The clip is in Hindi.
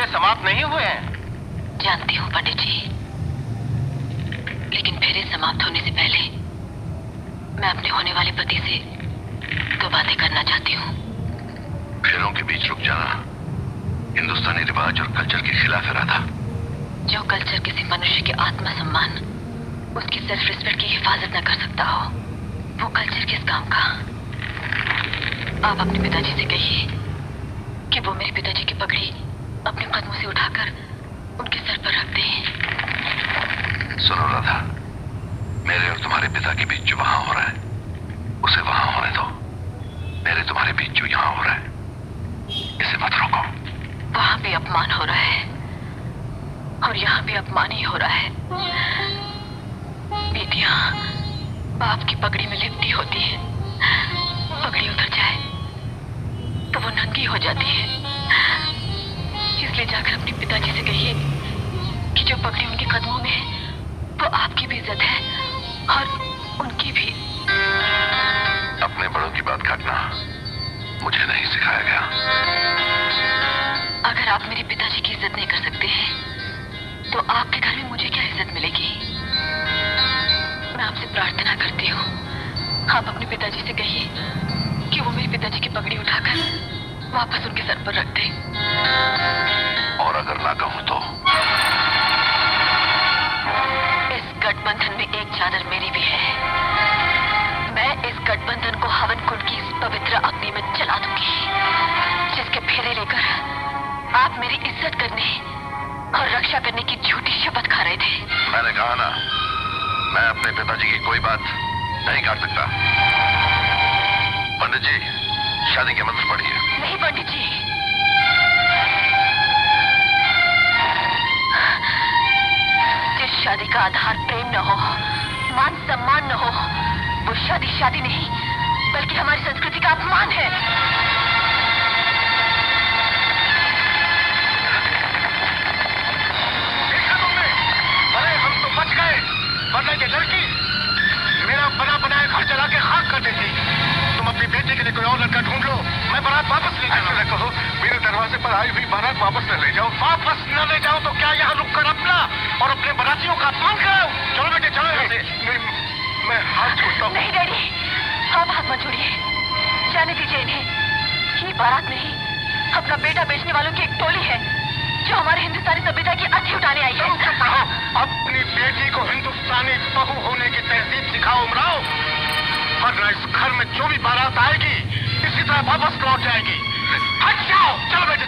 फेरे समाप्त नहीं हुए हैं। जानती हूँ पंडित जी, लेकिन फेरे समाप्त होने से पहले मैं अपने होने वाले पति से 2 बातें करना चाहती हूँ। फेरों के बीच रुक जाना हिंदुस्तानी रिवाज और कल्चर के खिलाफ इरादा। जो कल्चर किसी मनुष्य के आत्मसम्मान, उसकी सेल्फ रिस्पेक्ट की हिफाजत न कर सकता हो, वो कल्चर किस काम का? आप अपने पिताजी से कहिए कि वो मेरे पिताजी की पगड़ी अपने कदमों से उठाकर उनके सर पर रख दें। सुनो राधा, मेरे और तुम्हारे पिता के बीच जो वहां हो रहा है उसे वहां होने दो। मेरे तुम्हारे बीच जो यहां हो रहा है इसे मत रोको। वहां भी अपमान हो रहा है और यहाँ भी अपमान ही हो रहा है। बेटियां बाप की पगड़ी में लिपटी होती है, पगड़ी उतर जाए तो वो नंगी हो जाती है। इसलिए जाकर अपने पिताजी से कहिए कि जो पगड़ी उनके कदमों में है वो आपकी भी इज्जत है और उनकी भी। अपने बड़ों की बात काटना मुझे नहीं सिखाया गया। अगर आप मेरे पिताजी की इज्जत नहीं कर सकते हैं तो आपके घर में मुझे क्या इज्जत मिलेगी? मैं आपसे प्रार्थना करती हूँ, आप अपने पिताजी से कहिए कि वो मेरे पिताजी की पगड़ी उठाकर वापस उनके सर पर रख दें। और अगर ना कहूं तो? इस गठबंधन में एक चादर मेरी भी है। मैं इस गठबंधन को हवन कुंड की इस पवित्र अग्नि में जला दूंगी, जिसके फेरे लेकर आप मेरी इज्जत करने और रक्षा करने की झूठी शपथ खा रहे थे। मैंने कहा ना, मैं अपने पिताजी की कोई बात नहीं काट सकता। पंडित जी, शादी के मंत्र पढ़िए। नहीं पंडित जी, जिस शादी का आधार प्रेम न हो, मान सम्मान न हो, वो शादी शादी नहीं बल्कि हमारी संस्कृति का अपमान है। देखा तुमने? अरे हम तो बच गए, वरना ये लड़की मेरा बना बनाया घर जला के खाक कर देती। तुम अपनी बेटी के लिए कोई और लड़का ढूंढ लो, मैं बारात वापस ले जाऊंगा। ऐसा कहो, मेरे दरवाजे पर आई हुई बारात वापस न ले जाओ। वापस न ले जाओ तो क्या यहाँ रुक कर अपना और अपने बारातियों का अपमान कराओ? चलो बेटे चलो यहाँ से। नहीं, मैं हाथ छोड़ता हूँ। नहीं डैडी, आप हाथ मत छोड़िए, जाने दीजिए इन्हें। ये बारात नहीं, अपना बेटा बेचने वालों की एक टोली है जो हमारे हिंदुस्तानी सभ्यता की अर्थी उठाने आई है। अपनी बेटी को हिंदुस्तानी बहू होने की तहजीब सिखाओ उमराव, वरना इस घर में जो भी बारात आएगी इसी तरह वापस लौट जाएगी। हट जाओ, चलो बेटे